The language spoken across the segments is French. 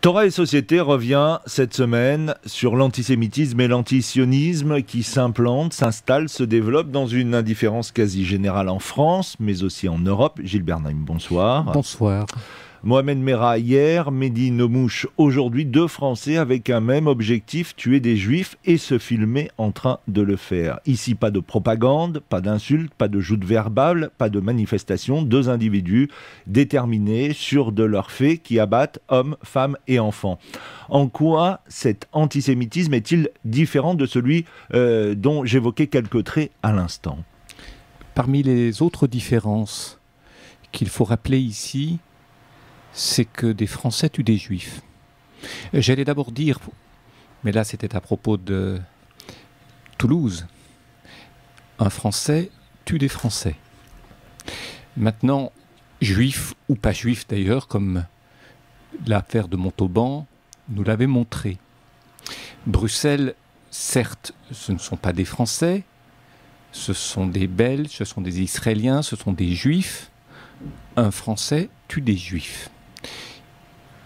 Torah et Société revient cette semaine sur l'antisémitisme et l'antisionisme qui s'implantent, s'installent, se développent dans une indifférence quasi générale en France, mais aussi en Europe. Gilles Bernheim, bonsoir. Bonsoir. Mohamed Merah hier, Mehdi Nomouche aujourd'hui, deux Français avec un même objectif, tuer des Juifs et se filmer en train de le faire. Ici, pas de propagande, pas d'insultes, pas de joutes verbales, pas de manifestations, deux individus déterminés, sûrs de leurs faits, qui abattent hommes, femmes et enfants. En quoi cet antisémitisme est-il différent de celui dont j'évoquais quelques traits à l'instant ? Parmi les autres différences qu'il faut rappeler ici, c'est que des Français tuent des Juifs. J'allais d'abord dire, mais là c'était à propos de Toulouse, un Français tue des Français. Maintenant, Juifs ou pas Juifs d'ailleurs, comme l'affaire de Montauban nous l'avait montré. Bruxelles, certes, ce ne sont pas des Français, ce sont des Belges, ce sont des Israéliens, ce sont des Juifs. Un Français tue des Juifs.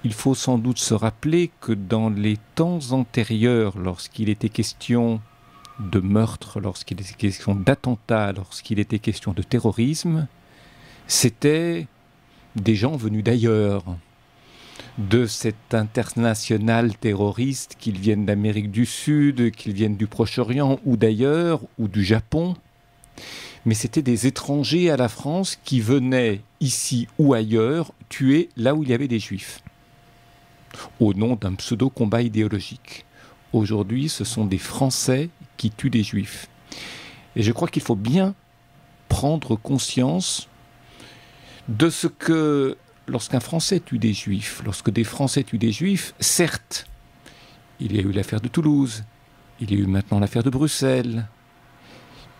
Il faut sans doute se rappeler que dans les temps antérieurs, lorsqu'il était question de meurtre, lorsqu'il était question d'attentat, lorsqu'il était question de terrorisme, c'était des gens venus d'ailleurs, de cette internationale terroriste, qu'ils viennent d'Amérique du Sud, qu'ils viennent du Proche-Orient ou d'ailleurs, ou du Japon. Mais c'était des étrangers à la France qui venaient ici ou ailleurs tuer là où il y avait des Juifs, au nom d'un pseudo-combat idéologique. Aujourd'hui, ce sont des Français qui tuent des Juifs. Et je crois qu'il faut bien prendre conscience de ce que, lorsqu'un Français tue des Juifs, lorsque des Français tuent des Juifs, certes, il y a eu l'affaire de Toulouse, il y a eu maintenant l'affaire de Bruxelles,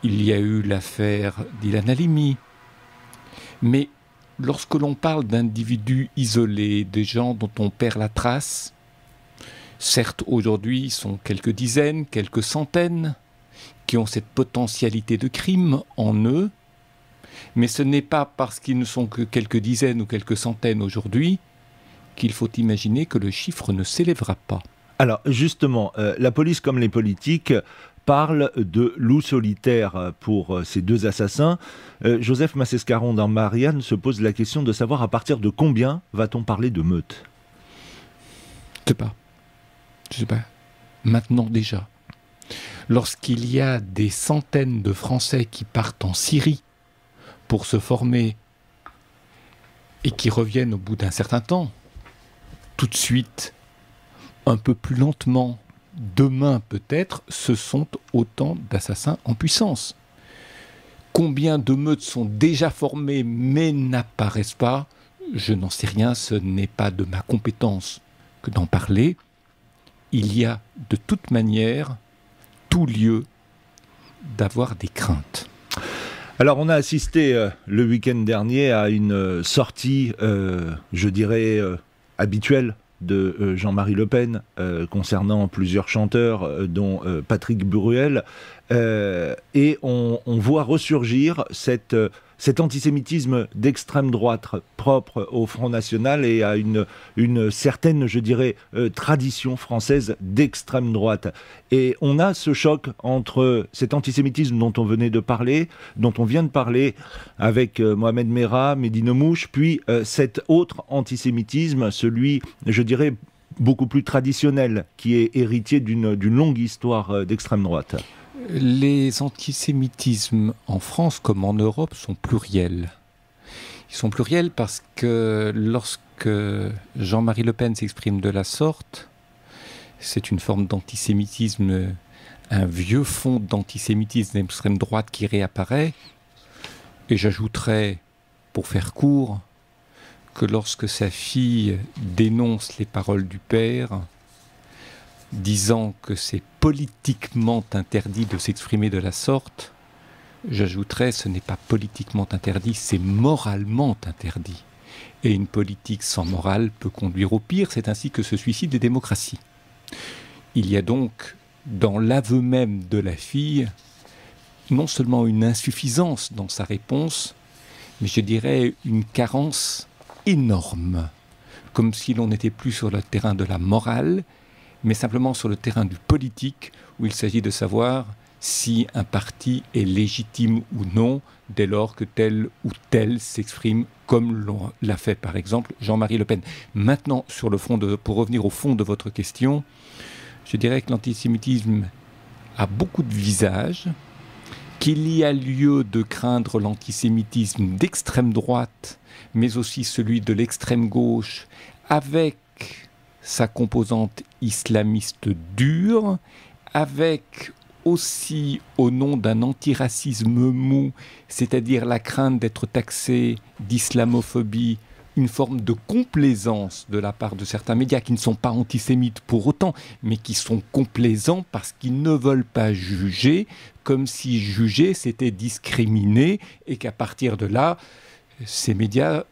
il y a eu l'affaire d'Ilan Halimi. Mais lorsque l'on parle d'individus isolés, des gens dont on perd la trace, certes aujourd'hui ils sont quelques dizaines, quelques centaines, qui ont cette potentialité de crime en eux, mais ce n'est pas parce qu'ils ne sont que quelques dizaines ou quelques centaines aujourd'hui qu'il faut imaginer que le chiffre ne s'élèvera pas. Alors justement, la police comme les politiques parle de loup solitaire pour ces deux assassins. Joseph Massescaron dans Marianne se pose la question de savoir à partir de combien va-t-on parler de meute ? Je sais pas. Maintenant déjà. Lorsqu'il y a des centaines de Français qui partent en Syrie pour se former et qui reviennent au bout d'un certain temps, tout de suite, un peu plus lentement, demain peut-être, ce sont autant d'assassins en puissance. Combien de meutes sont déjà formées mais n'apparaissent pas ? Je n'en sais rien, ce n'est pas de ma compétence que d'en parler. Il y a de toute manière tout lieu d'avoir des craintes. Alors on a assisté le week-end dernier à une sortie, je dirais, habituelle de Jean-Marie Le Pen concernant plusieurs chanteurs dont Patrick Bruel et on voit ressurgir cet antisémitisme d'extrême droite propre au Front National et à une certaine, je dirais, tradition française d'extrême droite. Et on a ce choc entre cet antisémitisme dont on venait de parler, dont on vient de parler avec Mohamed Merah, Mehdi Nomouche, puis cet autre antisémitisme, celui, je dirais, beaucoup plus traditionnel, qui est héritier d'une longue histoire d'extrême droite. Les antisémitismes en France comme en Europe sont pluriels. Ils sont pluriels parce que lorsque Jean-Marie Le Pen s'exprime de la sorte, c'est une forme d'antisémitisme, un vieux fond d'antisémitisme d'extrême droite qui réapparaît. Et j'ajouterais, pour faire court, que lorsque sa fille dénonce les paroles du père, disant que c'est politiquement interdit de s'exprimer de la sorte, j'ajouterais, ce n'est pas politiquement interdit, c'est moralement interdit. Et une politique sans morale peut conduire au pire, c'est ainsi que se suicident des démocraties. Il y a donc, dans l'aveu même de la fille, non seulement une insuffisance dans sa réponse, mais je dirais une carence énorme comme si l'on n'était plus sur le terrain de la morale, mais simplement sur le terrain du politique, où il s'agit de savoir si un parti est légitime ou non, dès lors que tel ou tel s'exprime comme l'a fait par exemple Jean-Marie Le Pen. Maintenant, pour revenir au fond de votre question, je dirais que l'antisémitisme a beaucoup de visages, qu'il y a lieu de craindre l'antisémitisme d'extrême droite, mais aussi celui de l'extrême gauche, avec sa composante islamiste dure, avec aussi au nom d'un antiracisme mou, c'est-à-dire la crainte d'être taxé d'islamophobie, une forme de complaisance de la part de certains médias qui ne sont pas antisémites pour autant, mais qui sont complaisants parce qu'ils ne veulent pas juger, comme si juger c'était discriminer, et qu'à partir de là, ces médias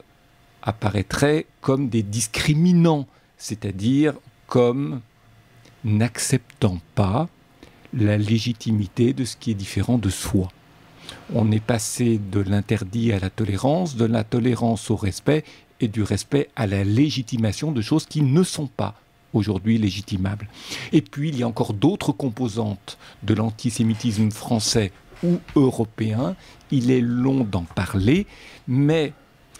apparaîtraient comme des discriminants, c'est-à-dire comme n'acceptant pas la légitimité de ce qui est différent de soi. On est passé de l'interdit à la tolérance au respect, et du respect à la légitimation de choses qui ne sont pas aujourd'hui légitimables. Et puis, il y a encore d'autres composantes de l'antisémitisme français ou européen. Il est long d'en parler, mais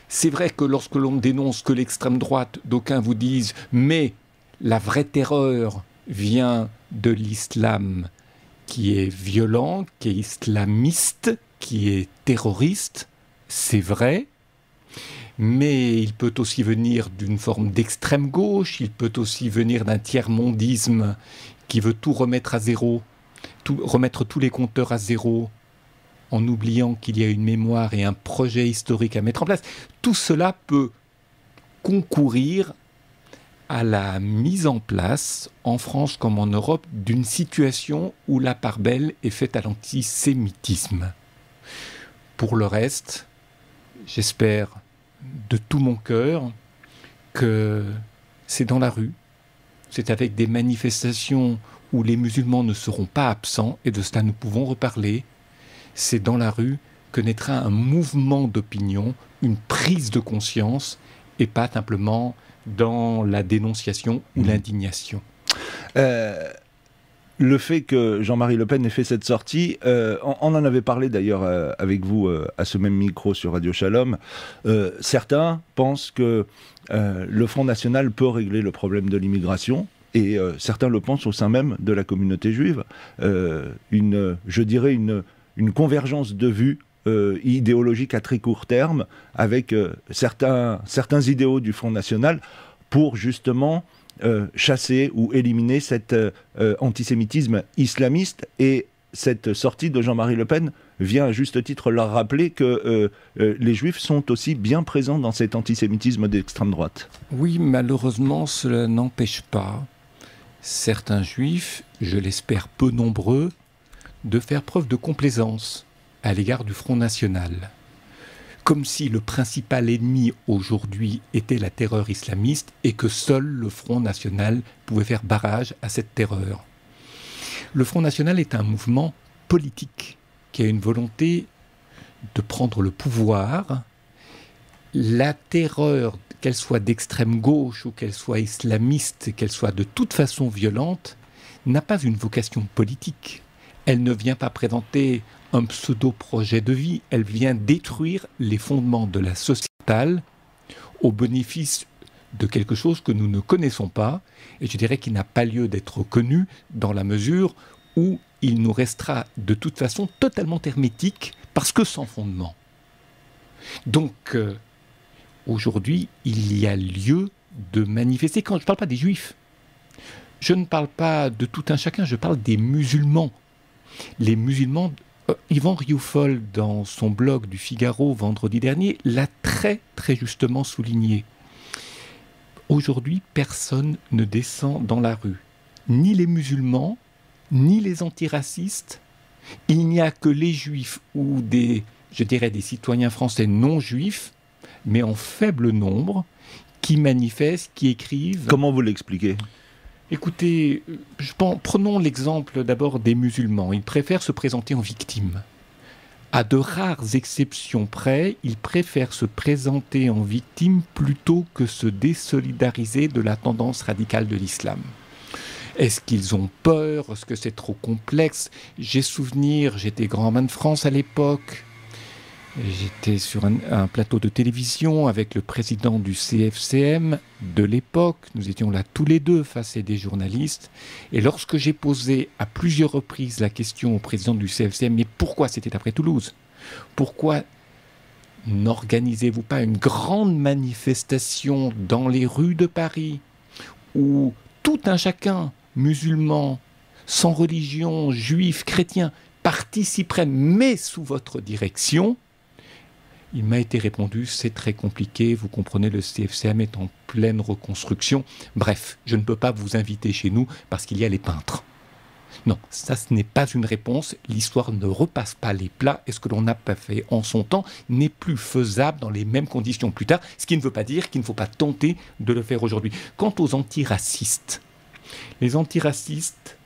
c'est vrai que lorsque l'on dénonce que l'extrême droite, d'aucuns vous disent « mais la vraie terreur vient de l'islam qui est violent, qui est islamiste, qui est terroriste », c'est vrai, mais il peut aussi venir d'une forme d'extrême gauche, il peut aussi venir d'un tiers-mondisme qui veut tout remettre à zéro, remettre tous les compteurs à zéro, en oubliant qu'il y a une mémoire et un projet historique à mettre en place. Tout cela peut concourir à la mise en place, en France comme en Europe, d'une situation où la part belle est faite à l'antisémitisme. Pour le reste, j'espère de tout mon cœur que c'est dans la rue, c'est avec des manifestations où les musulmans ne seront pas absents, et de cela nous pouvons reparler, c'est dans la rue que naîtra un mouvement d'opinion, une prise de conscience, et pas simplement dans la dénonciation ou l'indignation. Le fait que Jean-Marie Le Pen ait fait cette sortie, on en avait parlé d'ailleurs avec vous à ce même micro sur Radio Shalom, certains pensent que le Front National peut régler le problème de l'immigration, et certains le pensent au sein même de la communauté juive. Je dirais une convergence de vues idéologique à très court terme avec certains idéaux du Front National pour justement chasser ou éliminer cet antisémitisme islamiste. Et cette sortie de Jean-Marie Le Pen vient à juste titre leur rappeler que les Juifs sont aussi bien présents dans cet antisémitisme d'extrême droite. Oui, malheureusement, cela n'empêche pas certains Juifs, je l'espère peu nombreux, de faire preuve de complaisance à l'égard du Front National. Comme si le principal ennemi aujourd'hui était la terreur islamiste et que seul le Front National pouvait faire barrage à cette terreur. Le Front National est un mouvement politique qui a une volonté de prendre le pouvoir. La terreur, qu'elle soit d'extrême gauche ou qu'elle soit islamiste, qu'elle soit de toute façon violente, n'a pas une vocation politique. Elle ne vient pas présenter un pseudo-projet de vie, elle vient détruire les fondements de la société au bénéfice de quelque chose que nous ne connaissons pas, et je dirais qu'il n'a pas lieu d'être connu dans la mesure où il nous restera de toute façon totalement hermétique parce que sans fondement. Donc aujourd'hui, il y a lieu de manifester. Quand je ne parle pas des Juifs, je ne parle pas de tout un chacun, je parle des musulmans. Les musulmans, Yvan Rioufol, dans son blog du Figaro vendredi dernier, l'a très très justement souligné. Aujourd'hui, personne ne descend dans la rue. Ni les musulmans, ni les antiracistes. Il n'y a que les juifs ou des citoyens français non juifs, mais en faible nombre, qui manifestent, qui écrivent. Comment vous l'expliquez ? Écoutez, prenons l'exemple d'abord des musulmans. Ils préfèrent se présenter en victime. À de rares exceptions près, ils préfèrent se présenter en victime plutôt que se désolidariser de la tendance radicale de l'islam. Est-ce qu'ils ont peur? Est-ce que c'est trop complexe? J'ai souvenir, j'étais grand-bain de France à l'époque. J'étais sur un plateau de télévision avec le président du CFCM de l'époque. Nous étions là tous les deux face à des journalistes. Et lorsque j'ai posé à plusieurs reprises la question au président du CFCM, mais pourquoi c'était après Toulouse? Pourquoi n'organisez-vous pas une grande manifestation dans les rues de Paris où tout un chacun, musulman, sans religion, juif, chrétien, participerait, mais sous votre direction? Il m'a été répondu, c'est très compliqué, vous comprenez, le CFCM est en pleine reconstruction. Bref, je ne peux pas vous inviter chez nous parce qu'il y a les peintres. Non, ça ce n'est pas une réponse, l'histoire ne repasse pas les plats et ce que l'on n'a pas fait en son temps n'est plus faisable dans les mêmes conditions plus tard, ce qui ne veut pas dire qu'il ne faut pas tenter de le faire aujourd'hui. Quant aux antiracistes, les antiracistes,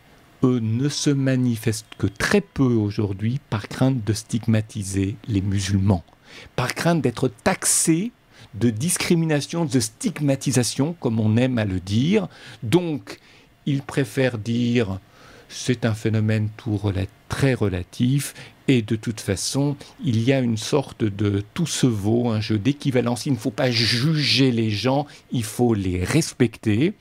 eux, ne se manifestent que très peu aujourd'hui par crainte de stigmatiser les musulmans, par crainte d'être taxés de discrimination, de stigmatisation, comme on aime à le dire. Donc, ils préfèrent dire c'est un phénomène très relatif et de toute façon, il y a une sorte de tout se vaut, un jeu d'équivalence. Il ne faut pas juger les gens, il faut les respecter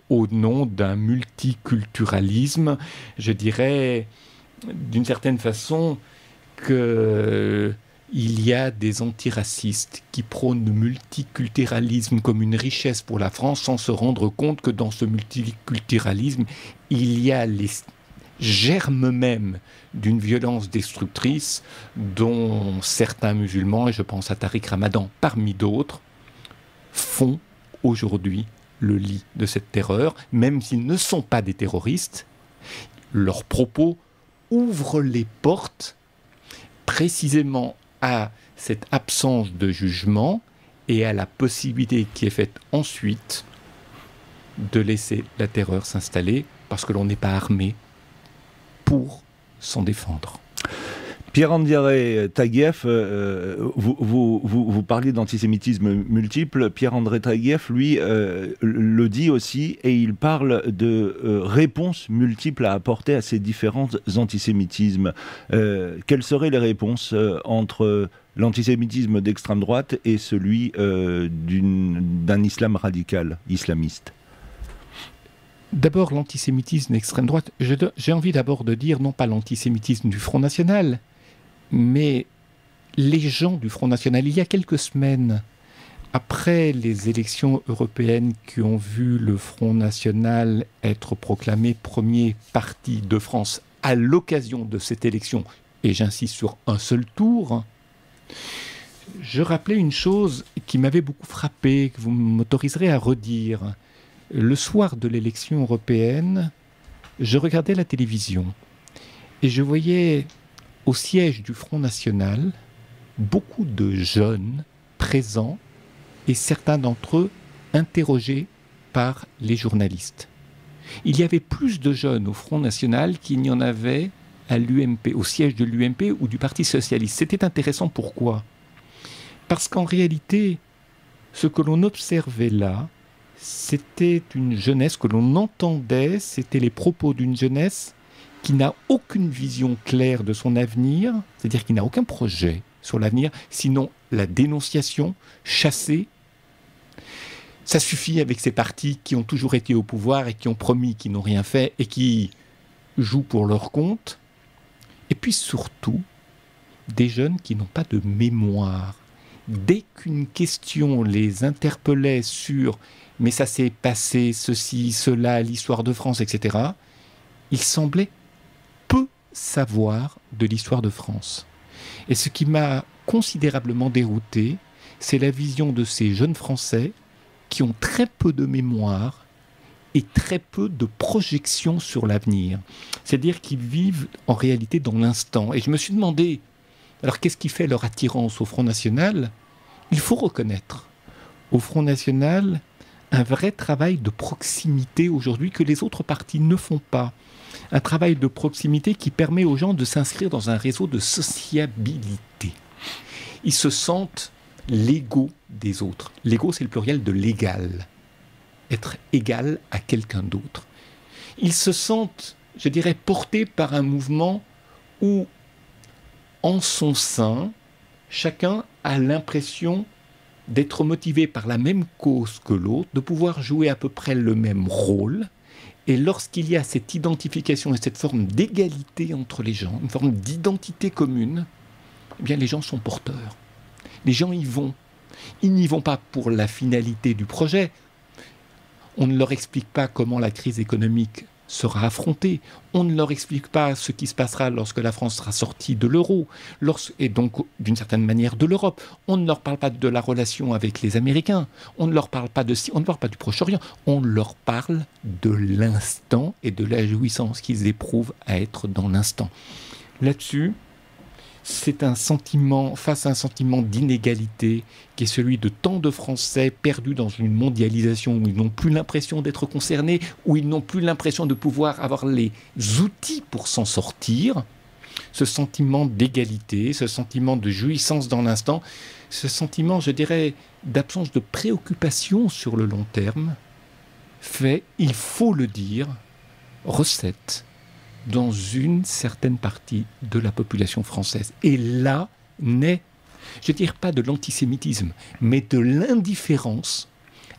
au nom d'un multiculturalisme. Je dirais, d'une certaine façon, qu'il y a des antiracistes qui prônent le multiculturalisme comme une richesse pour la France sans se rendre compte que dans ce multiculturalisme, il y a les germes même d'une violence destructrice dont certains musulmans, et je pense à Tariq Ramadan parmi d'autres, font aujourd'hui le lit de cette terreur, même s'ils ne sont pas des terroristes. Leurs propos ouvrent les portes précisément à cette absence de jugement et à la possibilité qui est faite ensuite de laisser la terreur s'installer parce que l'on n'est pas armé pour s'en défendre. Pierre-André Taguieff, vous parliez d'antisémitisme multiple. Pierre-André Taguieff, lui, le dit aussi, et il parle de réponses multiples à apporter à ces différents antisémitismes. Quelles seraient les réponses entre l'antisémitisme d'extrême droite et celui d'un islam radical, islamiste? D'abord, l'antisémitisme d'extrême droite, j'ai envie d'abord de dire, non pas l'antisémitisme du Front National, mais les gens du Front National. Il y a quelques semaines, après les élections européennes qui ont vu le Front National être proclamé premier parti de France à l'occasion de cette élection, et j'insiste sur un seul tour, je rappelais une chose qui m'avait beaucoup frappé, que vous m'autoriserez à redire. Le soir de l'élection européenne, je regardais la télévision et je voyais au siège du Front National beaucoup de jeunes présents et certains d'entre eux interrogés par les journalistes. Il y avait plus de jeunes au Front National qu'il n'y en avait à l'UMP, au siège de l'UMP ou du Parti Socialiste. C'était intéressant, pourquoi? Parce qu'en réalité, ce que l'on observait là, c'était une jeunesse que l'on entendait, c'était les propos d'une jeunesse qui n'a aucune vision claire de son avenir, c'est-à-dire qui n'a aucun projet sur l'avenir, sinon la dénonciation, chasser. Ça suffit avec ces partis qui ont toujours été au pouvoir et qui ont promis, qui n'ont rien fait et qui jouent pour leur compte. Et puis surtout, des jeunes qui n'ont pas de mémoire. Dès qu'une question les interpellait sur « mais ça s'est passé, ceci, cela, l'histoire de France, etc. », ils semblaient peu savoir de l'histoire de France. Et ce qui m'a considérablement dérouté, c'est la vision de ces jeunes Français qui ont très peu de mémoire et très peu de projection sur l'avenir. C'est-à-dire qu'ils vivent en réalité dans l'instant. Et je me suis demandé, alors qu'est-ce qui fait leur attirance au Front National? Il faut reconnaître au Front National un vrai travail de proximité aujourd'hui que les autres partis ne font pas. Un travail de proximité qui permet aux gens de s'inscrire dans un réseau de sociabilité. Ils se sentent l'égaux des autres. L'égaux, c'est le pluriel de l'égal. Être égal à quelqu'un d'autre. Ils se sentent, je dirais, portés par un mouvement où, en son sein, chacun a l'impression d'être motivé par la même cause que l'autre, de pouvoir jouer à peu près le même rôle. Et lorsqu'il y a cette identification et cette forme d'égalité entre les gens, une forme d'identité commune, eh bien les gens sont porteurs. Les gens y vont. Ils n'y vont pas pour la finalité du projet. On ne leur explique pas comment la crise économique sera affrontée. On ne leur explique pas ce qui se passera lorsque la France sera sortie de l'euro, et donc d'une certaine manière de l'Europe. On ne leur parle pas de la relation avec les Américains. On ne leur parle pas on ne parle pas du Proche-Orient. On leur parle de l'instant et de la jouissance qu'ils éprouvent à être dans l'instant. Là-dessus, c'est un sentiment, face à un sentiment d'inégalité, qui est celui de tant de Français perdus dans une mondialisation où ils n'ont plus l'impression d'être concernés, où ils n'ont plus l'impression de pouvoir avoir les outils pour s'en sortir. Ce sentiment d'égalité, ce sentiment de jouissance dans l'instant, ce sentiment, je dirais, d'absence de préoccupation sur le long terme, fait, il faut le dire, recette dans une certaine partie de la population française. Et là naît, je ne dirais pas de l'antisémitisme, mais de l'indifférence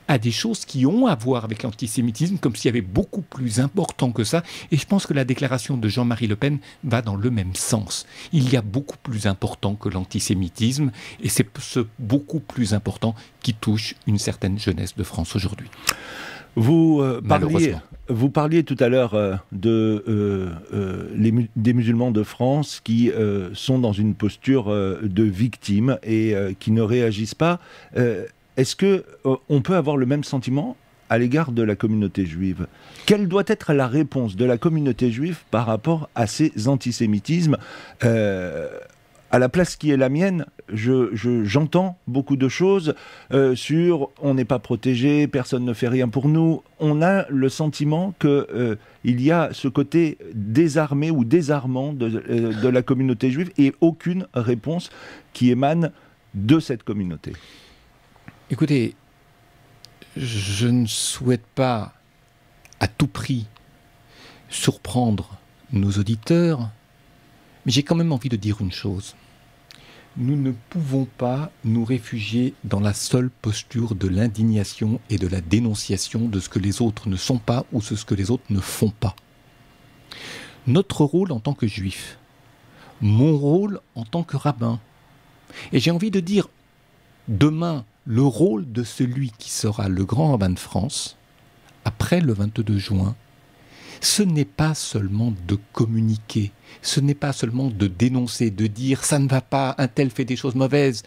à des choses qui ont à voir avec l'antisémitisme, comme s'il y avait beaucoup plus important que ça. Et je pense que la déclaration de Jean-Marie Le Pen va dans le même sens. Il y a beaucoup plus important que l'antisémitisme, et c'est ce beaucoup plus important qui touche une certaine jeunesse de France aujourd'hui. Vous parliez tout à l'heure des musulmans de France qui sont dans une posture de victime et qui ne réagissent pas. Est-ce qu'on peut avoir le même sentiment à l'égard de la communauté juive? Quelle doit être la réponse de la communauté juive par rapport à ces antisémitismes? À la place qui est la mienne, j'entends beaucoup de choses sur on n'est pas protégé, personne ne fait rien pour nous. On a le sentiment qu'il y a ce côté désarmé ou désarmant de la communauté juive et aucune réponse qui émane de cette communauté. Écoutez, je ne souhaite pas à tout prix surprendre nos auditeurs, mais j'ai quand même envie de dire une chose. Nous ne pouvons pas nous réfugier dans la seule posture de l'indignation et de la dénonciation de ce que les autres ne sont pas ou de ce que les autres ne font pas. Notre rôle en tant que juif, mon rôle en tant que rabbin, et j'ai envie de dire demain le rôle de celui qui sera le grand rabbin de France, après le 22 juin, ce n'est pas seulement de communiquer, ce n'est pas seulement de dénoncer, de dire « ça ne va pas, un tel fait des choses mauvaises ».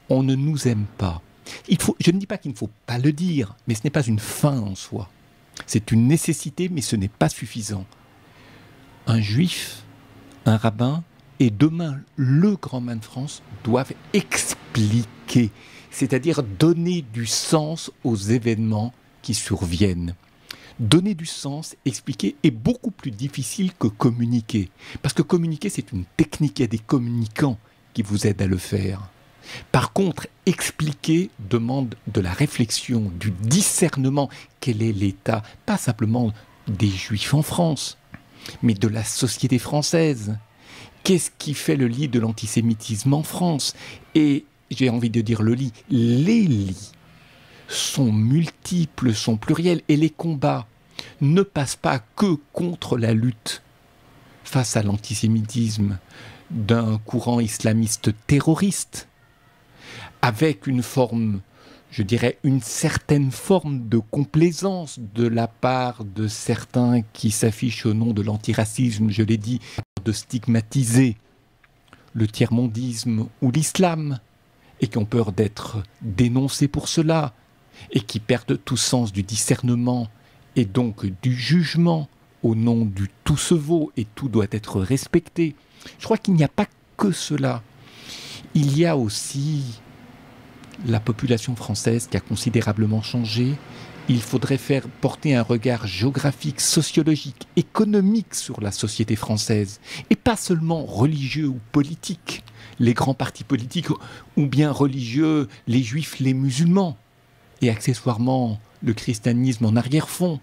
On ne nous aime pas. Je ne dis pas qu'il ne faut pas le dire, mais ce n'est pas une fin en soi. C'est une nécessité, mais ce n'est pas suffisant. Un juif, un rabbin, et demain le grand rabbin de France doivent expliquer, c'est-à-dire donner du sens aux événements qui surviennent. Donner du sens, expliquer est beaucoup plus difficile que communiquer. Parce que communiquer, c'est une technique, il y a des communicants qui vous aident à le faire. Par contre, expliquer demande de la réflexion, du discernement. Quel est l'état, pas simplement des Juifs en France, mais de la société française? Qu'est-ce qui fait le lit de l'antisémitisme en France? Et j'ai envie de dire le lit, les lits sont multiples, sont pluriels, et les combats ne passent pas que contre la lutte face à l'antisémitisme d'un courant islamiste terroriste, avec une forme, je dirais, une certaine forme de complaisance de la part de certains qui s'affichent au nom de l'antiracisme, je l'ai dit, de stigmatiser le tiers-mondisme ou l'islam, et qui ont peur d'être dénoncés pour cela, et qui perdent tout sens du discernement et donc du jugement au nom du tout se vaut et tout doit être respecté. Je crois qu'il n'y a pas que cela. Il y a aussi la population française qui a considérablement changé Il faudrait faire porter un regard géographique, sociologique, économique sur la société française, et pas seulement religieux ou politique, les grands partis politiques, ou bien religieux, les juifs, les musulmans, et accessoirement le christianisme en arrière-fond.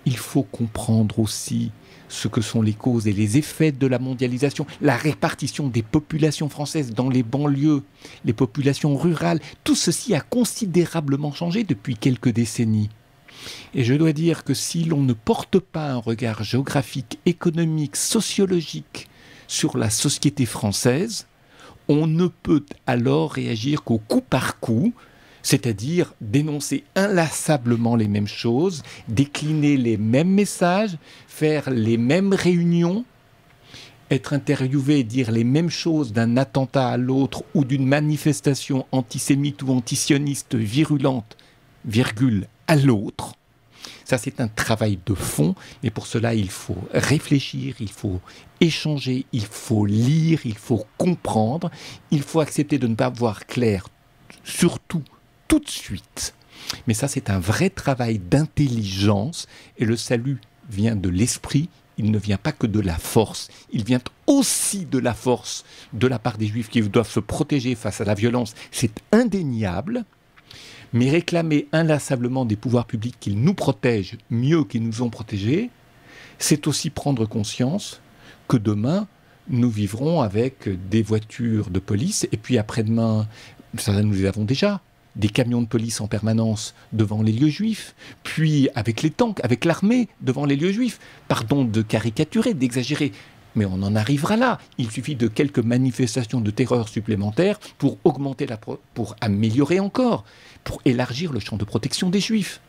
Il faut comprendre aussi ce que sont les causes et les effets de la mondialisation, la répartition des populations françaises dans les banlieues, les populations rurales. Tout ceci a considérablement changé depuis quelques décennies. Et je dois dire que si l'on ne porte pas un regard géographique, économique, sociologique sur la société française, on ne peut alors réagir qu'au coup par coup, c'est-à-dire dénoncer inlassablement les mêmes choses, décliner les mêmes messages, faire les mêmes réunions, être interviewé et dire les mêmes choses d'un attentat à l'autre ou d'une manifestation antisémite ou antisioniste virulente, virgule, à l'autre. Ça, c'est un travail de fond, mais pour cela, il faut réfléchir, il faut échanger, il faut lire, il faut comprendre, il faut accepter de ne pas voir clair, surtout tout de suite. Mais ça, c'est un vrai travail d'intelligence, et le salut vient de l'esprit, il ne vient pas que de la force, il vient aussi de la force de la part des Juifs qui doivent se protéger face à la violence, c'est indéniable, mais réclamer inlassablement des pouvoirs publics qu'ils nous protègent mieux qu'ils nous ont protégés, c'est aussi prendre conscience que demain, nous vivrons avec des voitures de police, et puis après-demain, ça nous les avons déjà, des camions de police en permanence devant les lieux juifs, puis avec les tanks, avec l'armée devant les lieux juifs. Pardon de caricaturer, d'exagérer, mais on en arrivera là. Il suffit de quelques manifestations de terreur supplémentaires pour augmenter pour améliorer encore, pour élargir le champ de protection des juifs.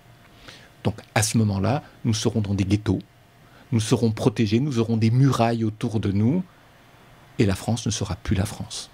Donc à ce moment-là, nous serons dans des ghettos, nous serons protégés, nous aurons des murailles autour de nous, et la France ne sera plus la France.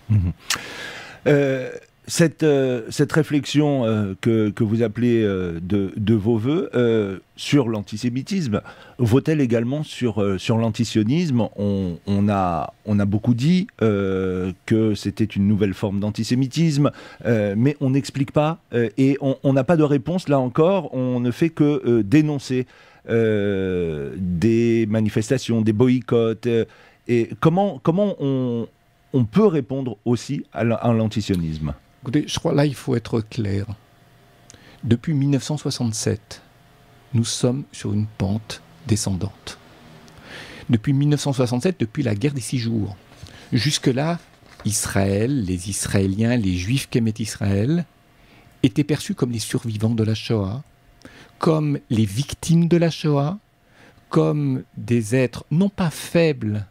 Cette réflexion que vous appelez de vos voeux sur l'antisémitisme vaut-elle également sur l'antisionisme ? On a beaucoup dit que c'était une nouvelle forme d'antisémitisme, mais on n'explique pas et on n'a pas de réponse là encore. On ne fait que dénoncer des manifestations, des boycotts. Et comment on peut répondre aussi à l'antisionisme ? Écoutez, je crois là, il faut être clair. Depuis 1967, nous sommes sur une pente descendante. Depuis 1967, depuis la guerre des 6 jours, jusque-là, Israël, les Israéliens, les Juifs qu'aimait Israël, étaient perçus comme les survivants de la Shoah, comme les victimes de la Shoah, comme des êtres non pas faibles,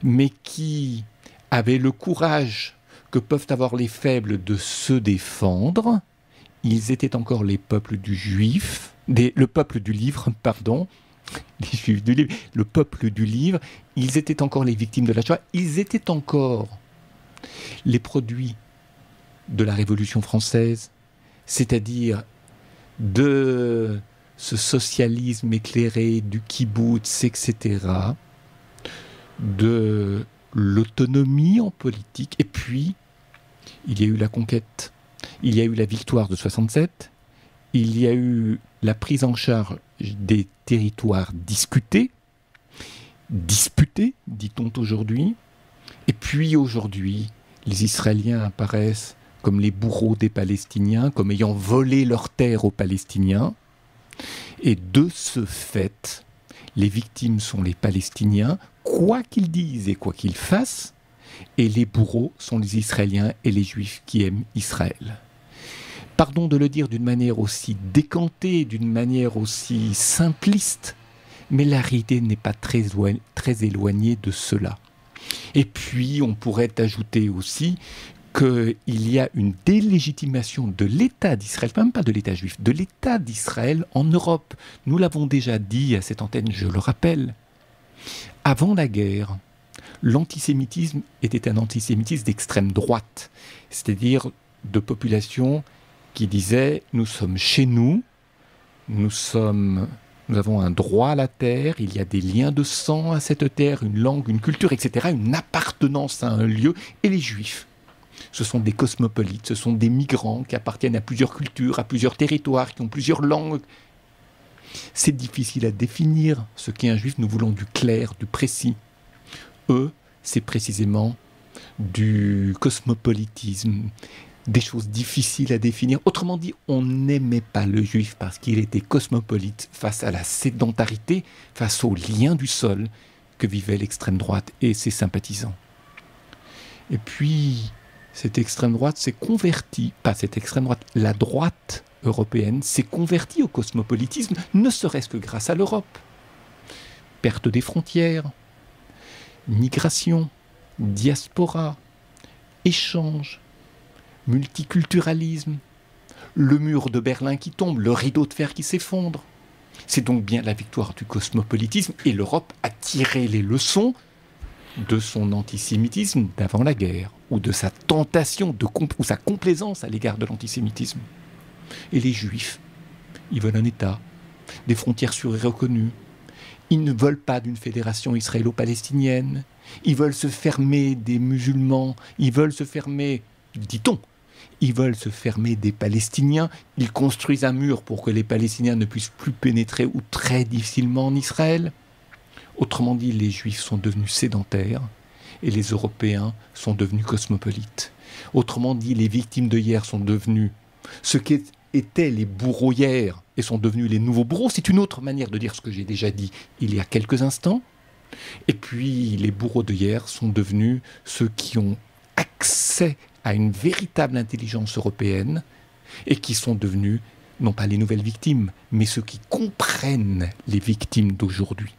mais qui avaient le courage que peuvent avoir les faibles de se défendre. Ils étaient encore les peuples du juif, le peuple du livre, pardon, les juifs du livre, le peuple du livre, ils étaient encore les victimes de la Shoah, ils étaient encore les produits de la Révolution française, c'est-à-dire de ce socialisme éclairé, du kibbutz, etc., de l'autonomie en politique, et puis il y a eu la conquête, il y a eu la victoire de 67, il y a eu la prise en charge des territoires disputés, dit-on aujourd'hui, et puis aujourd'hui, les Israéliens apparaissent comme les bourreaux des Palestiniens, comme ayant volé leurs terres aux Palestiniens, et de ce fait, les victimes sont les Palestiniens, quoi qu'ils disent et quoi qu'ils fassent, et les bourreaux sont les Israéliens et les Juifs qui aiment Israël. Pardon de le dire d'une manière aussi décantée, d'une manière aussi simpliste, mais la réalité n'est pas très éloignée de cela. Et puis, on pourrait ajouter aussi qu'il y a une délégitimation de l'État d'Israël, même pas de l'État juif, de l'État d'Israël en Europe. Nous l'avons déjà dit à cette antenne, je le rappelle. Avant la guerre, l'antisémitisme était un antisémitisme d'extrême droite, c'est-à-dire de populations qui disaient « nous sommes chez nous, nous avons un droit à la terre, il y a des liens de sang à cette terre, une langue, une culture, etc., une appartenance à un lieu. » Et les Juifs, ce sont des cosmopolites, ce sont des migrants qui appartiennent à plusieurs cultures, à plusieurs territoires, qui ont plusieurs langues, C'est difficile à définir ce qu'est un juif. Nous voulons du clair, du précis. Eux, c'est précisément du cosmopolitisme, des choses difficiles à définir. Autrement dit, on n'aimait pas le juif parce qu'il était cosmopolite face à la sédentarité, face aux liens du sol que vivait l'extrême droite et ses sympathisants. Et puis, cette extrême droite s'est convertie, pas cette extrême droite, la droite européenne s'est convertie au cosmopolitisme, ne serait-ce que grâce à l'Europe. Perte des frontières, migration, diaspora, échange, multiculturalisme, le mur de Berlin qui tombe, le rideau de fer qui s'effondre. C'est donc bien la victoire du cosmopolitisme et l'Europe a tiré les leçons de son antisémitisme d'avant la guerre ou de sa tentation ou sa complaisance à l'égard de l'antisémitisme. Et les Juifs, ils veulent un État, des frontières sûres et reconnues. Ils ne veulent pas d'une fédération israélo-palestinienne. Ils veulent se fermer des musulmans. Ils veulent se fermer, dit-on, ils veulent se fermer des Palestiniens. Ils construisent un mur pour que les Palestiniens ne puissent plus pénétrer ou très difficilement en Israël. Autrement dit, les Juifs sont devenus sédentaires et les Européens sont devenus cosmopolites. Autrement dit, les victimes de hier sont devenues ce qu'étaient les bourreaux hier et sont devenus les nouveaux bourreaux. C'est une autre manière de dire ce que j'ai déjà dit il y a quelques instants. Et puis, les bourreaux de hier sont devenus ceux qui ont accès à une véritable intelligence européenne et qui sont devenus, non pas les nouvelles victimes, mais ceux qui comprennent les victimes d'aujourd'hui.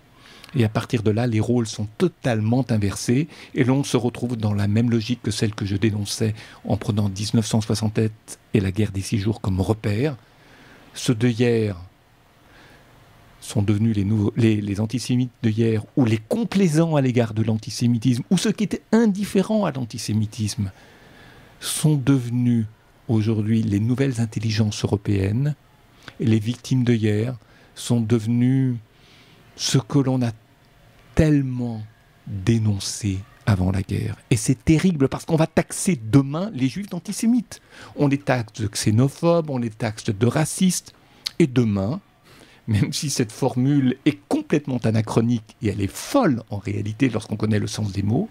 Et à partir de là, les rôles sont totalement inversés et l'on se retrouve dans la même logique que celle que je dénonçais en prenant 1967 et la guerre des 6 jours comme repère. Ceux de hier sont devenus les antisémites de hier ou les complaisants à l'égard de l'antisémitisme ou ceux qui étaient indifférents à l'antisémitisme sont devenus aujourd'hui les nouvelles intelligences européennes et les victimes de hier sont devenues ce que l'on a tellement dénoncé avant la guerre. Et c'est terrible parce qu'on va taxer demain les juifs d'antisémites. On les taxe de xénophobes, on les taxe de racistes. Et demain, même si cette formule est complètement anachronique et elle est folle en réalité lorsqu'on connaît le sens des mots,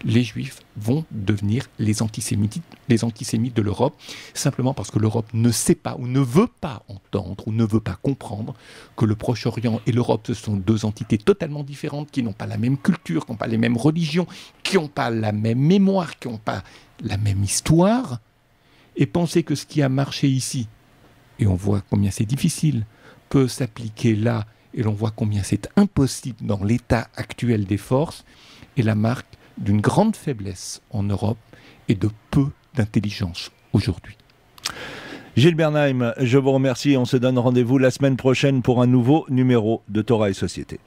les juifs vont devenir les antisémites de l'Europe, simplement parce que l'Europe ne sait pas ou ne veut pas entendre ou ne veut pas comprendre que le Proche-Orient et l'Europe, ce sont deux entités totalement différentes qui n'ont pas la même culture, qui n'ont pas les mêmes religions, qui n'ont pas la même mémoire, qui n'ont pas la même histoire, et penser que ce qui a marché ici, et on voit combien c'est difficile, peut s'appliquer là, et l'on voit combien c'est impossible dans l'état actuel des forces, est la marque d'une grande faiblesse en Europe et de peu d'intelligence aujourd'hui. Gilles Bernheim, je vous remercie. On se donne rendez-vous la semaine prochaine pour un nouveau numéro de Torah et Société.